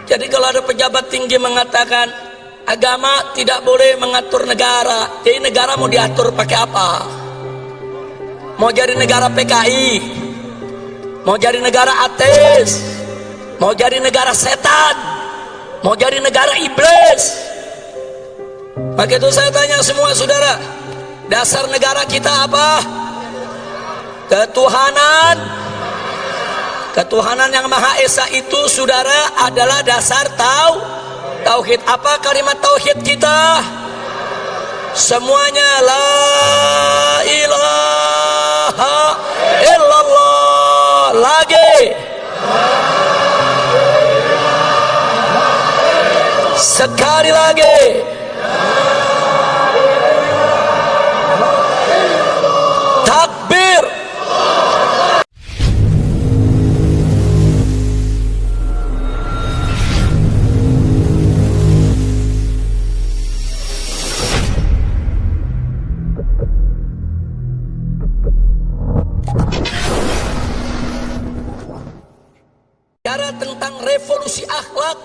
Jadi kalau ada pejabat tinggi mengatakan agama tidak boleh mengatur negara, jadi negara mau diatur pakai apa? Mau jadi negara PKI, mau jadi negara ateis, mau jadi negara setan, mau jadi negara iblis. Maka itu saya tanya semua saudara, dasar negara kita apa? Ketuhanan. Ketuhanan yang Maha Esa itu saudara adalah dasar tauhid. Apa kalimat tauhid kita? Semuanya la ilaha illallah. Lagi sekali lagi. Takbir. Bicara tentang revolusi akhlak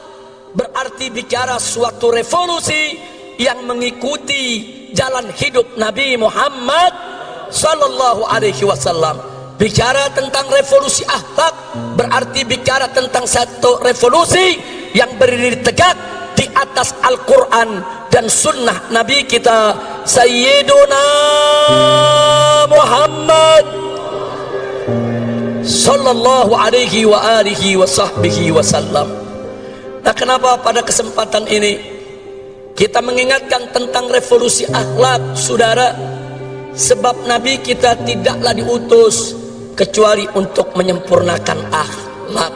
berarti bicara suatu revolusi yang mengikuti jalan hidup Nabi Muhammad sallallahu alaihi wasallam. Bicara tentang revolusi akhlak berarti bicara tentang satu revolusi yang berdiri tegak di atas Al-Quran dan sunnah Nabi kita Sayyiduna Muhammad sallallahu alaihi wa alihi wa sahbihi wasallam. Nah, kenapa pada kesempatan ini kita mengingatkan tentang revolusi akhlak, saudara? Sebab Nabi kita tidaklah diutus kecuali untuk menyempurnakan akhlak.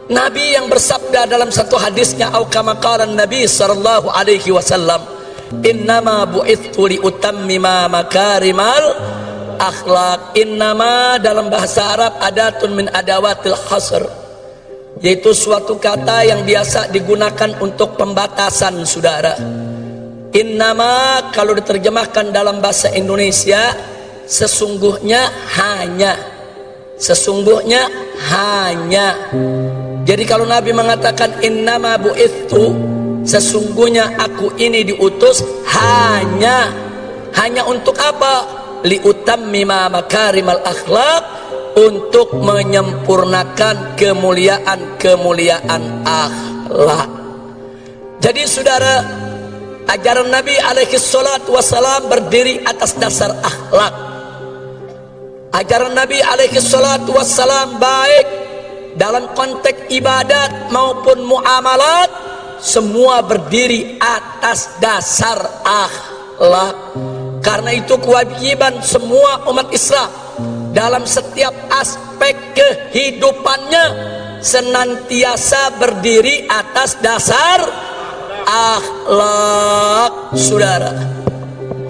Nabi yang bersabda dalam satu hadisnya, au kama qala Nabi sallallahu alaihi wasallam, innama bu'ithu li utammima makarimal akhlak. Innama dalam bahasa Arab adatun min adawatil hasr, yaitu suatu kata yang biasa digunakan untuk pembatasan, saudara. Innama kalau diterjemahkan dalam bahasa Indonesia sesungguhnya hanya. Sesungguhnya hanya. Jadi kalau Nabi mengatakan innama bu'ithu, sesungguhnya aku ini diutus hanya. Hanya untuk apa? Liutammima makarimal akhlak, untuk menyempurnakan kemuliaan akhlak. Jadi saudara, ajaran Nabi alaihi salatu wassalam berdiri atas dasar akhlak. Ajaran Nabi alaihi salatu wassalam baik dalam konteks ibadat maupun muamalat, semua berdiri atas dasar akhlak. Karena itu kewajiban semua umat Islam dalam setiap aspek kehidupannya senantiasa berdiri atas dasar akhlak, saudara.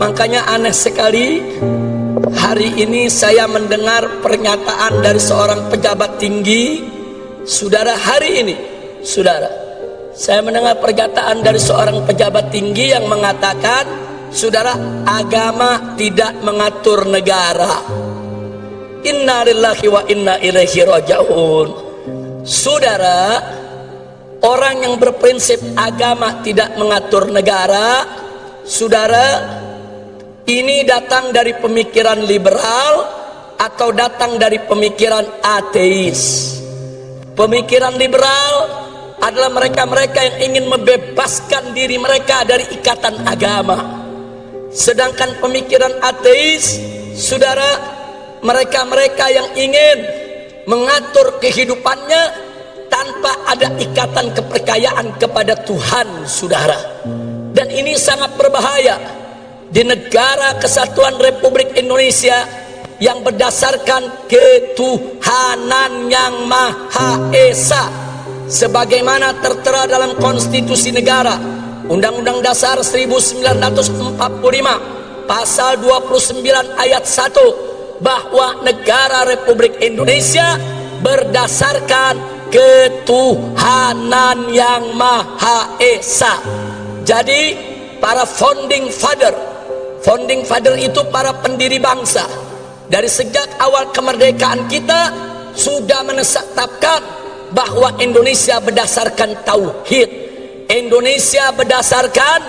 Makanya aneh sekali hari ini saya mendengar pernyataan dari seorang pejabat tinggi, saudara. Hari ini, saudara, saya mendengar pernyataan dari seorang pejabat tinggi yang mengatakan, saudara, agama tidak mengatur negara. Inna lillahi wa inna ilaihi raji'un. Saudara, orang yang berprinsip agama tidak mengatur negara, saudara, ini datang dari pemikiran liberal atau datang dari pemikiran ateis. Pemikiran liberal adalah mereka-mereka yang ingin membebaskan diri mereka dari ikatan agama. Sedangkan pemikiran ateis, saudara, mereka-mereka yang ingin mengatur kehidupannya tanpa ada ikatan kepercayaan kepada Tuhan, saudara. Dan ini sangat berbahaya di negara kesatuan Republik Indonesia yang berdasarkan ketuhanan yang Maha Esa sebagaimana tertera dalam konstitusi negara Undang-Undang Dasar 1945 pasal 29 ayat 1, bahwa negara Republik Indonesia berdasarkan ketuhanan yang Maha Esa. Jadi para founding father itu para pendiri bangsa, dari sejak awal kemerdekaan kita sudah menetapkan bahwa Indonesia berdasarkan tauhid. Indonesia berdasarkan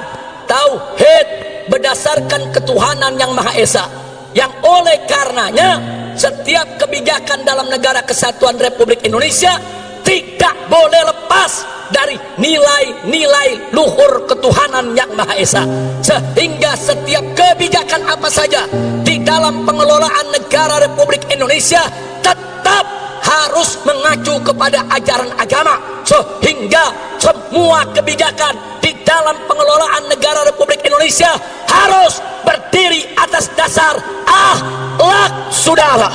tauhid, berdasarkan ketuhanan yang Maha Esa, yang oleh karenanya setiap kebijakan dalam negara kesatuan Republik Indonesia tidak boleh lepas dari nilai-nilai luhur ketuhanan yang Maha Esa, sehingga setiap kebijakan apa saja di dalam pengelolaan negara Republik Indonesia tetap harus mengacu kepada ajaran agama, sehingga semua kebijakan di dalam pengelolaan negara Republik Indonesia harus berdiri atas dasar akhlak, saudara.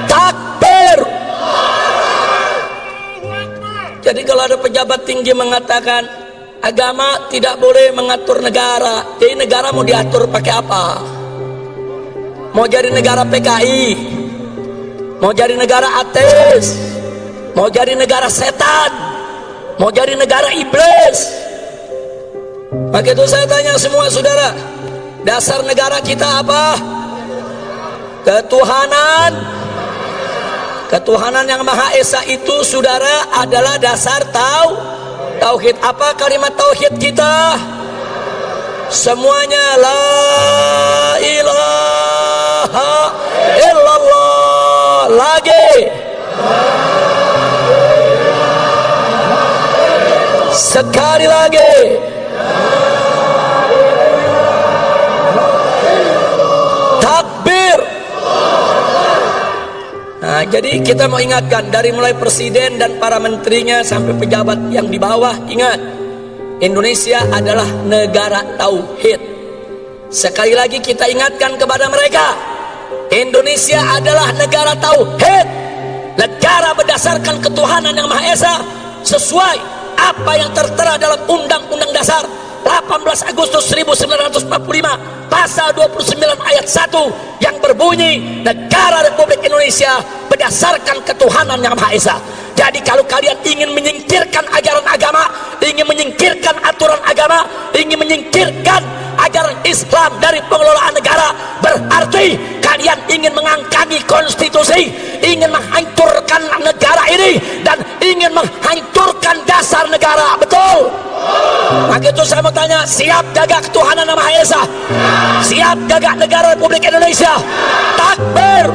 Takbir. Jadi kalau ada pejabat tinggi mengatakan agama tidak boleh mengatur negara, jadi negara mau diatur pakai apa? Mau jadi negara PKI, mau jadi negara ateis, mau jadi negara setan, mau jadi negara iblis. Maka itu saya tanya semua saudara, dasar negara kita apa? Ketuhanan. Ketuhanan yang Maha Esa itu saudara adalah dasar tauhid. Apa kalimat tauhid kita? Semuanya la ilaha illallah. Lagi sekali lagi. Takbir. Nah, jadi kita mau ingatkan dari mulai presiden dan para menterinya sampai pejabat yang di bawah, ingat, Indonesia adalah negara tauhid. Sekali lagi kita ingatkan kepada mereka, Indonesia adalah negara tauhid, negara berdasarkan ketuhanan yang Maha Esa, sesuai apa yang tertera dalam Undang-Undang Dasar 18 Agustus 1945 pasal 29 ayat 1 yang berbunyi negara Republik Indonesia berdasarkan ketuhanan yang Maha Esa. Jadi kalau kalian ingin menyingkirkan ajaran agama, ingin menyingkirkan aturan agama, ingin menyingkirkan ajaran Islam dari pengelolaan negara, berarti kalian ingin mengangkangi konstitusi, ingin menghancurkan negara ini, dan ingin menghancurkan dasar negara. Betul? Maka itu saya mau tanya, siap jaga ketuhanan yang Maha Esa? Siap jaga negara Republik Indonesia? Takbir.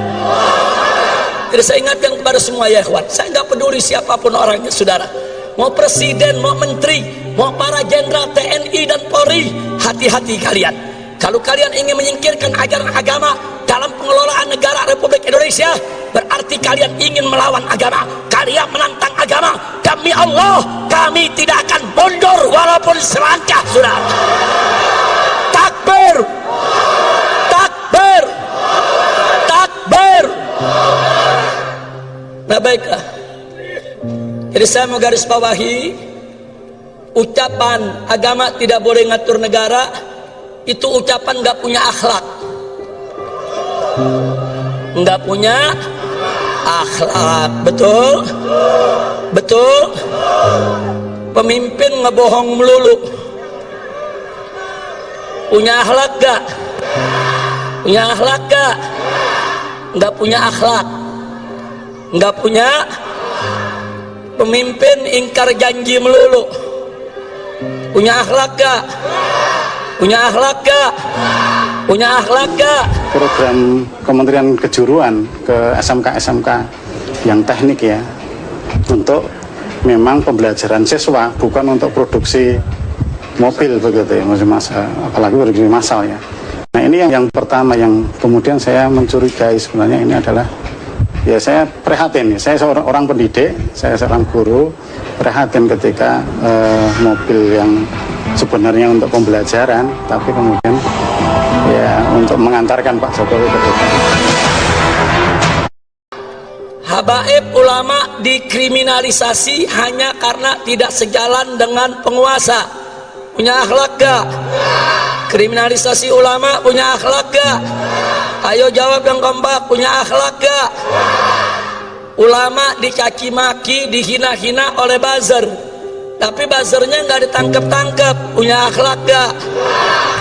Jadi saya ingatkan kepada semua ya ikhwan, saya nggak peduli siapapun orangnya saudara, mau presiden, mau menteri, mau para jenderal TNI dan Polri, hati-hati kalian. Kalau kalian ingin menyingkirkan ajaran agama dalam pengelolaan negara Republik Indonesia, berarti kalian ingin melawan agama, kalian menantang agama. Demi Allah, kami tidak akan mundur walaupun selangkah, saudara. Takbir. Takbir. Takbir. Nah baiklah, jadi saya mau garis bawahi, ucapan agama tidak boleh ngatur negara itu ucapan nggak punya akhlak, nggak punya akhlak. Betul? Betul? Pemimpin ngebohong melulu, punya akhlak gak? Punya akhlak gak? Nggak punya akhlak. Nggak punya. Pemimpin ingkar janji melulu, punya akhlak gak? Punya akhlak gak? Punya akhlak gak? Program Kementerian Kejuruan ke SMK-SMK yang teknik ya, untuk memang pembelajaran siswa, bukan untuk produksi mobil begitu ya, apalagi produksi massal ya. Nah ini yang pertama yang kemudian saya mencurigai sebenarnya ini adalah, ya saya prihatin, saya seorang orang pendidik, saya seorang guru, prihatin ketika mobil yang sebenarnya untuk pembelajaran, tapi kemudian ya untuk mengantarkan Pak Jokowi ke depan. Habaib ulama dikriminalisasi hanya karena tidak sejalan dengan penguasa. Punya akhlak gak? Kriminalisasi ulama punya akhlak gak? Ayo jawab yang kompak, punya akhlak gak? Ulama dicaci maki, dihina-hina oleh buzzer, tapi buzzernya nggak ditangkap-tangkap. Punya akhlak gak?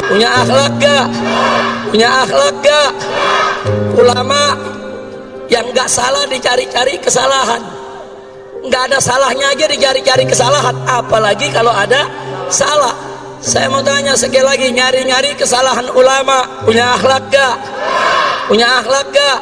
Punya akhlak gak? Punya akhlak gak? Ulama yang nggak salah dicari-cari kesalahan. nggak ada salahnya aja dicari-cari kesalahan, apalagi kalau ada salah. Saya mau tanya sekali lagi, nyari-nyari kesalahan ulama punya akhlak gak? Punya akhlak gak?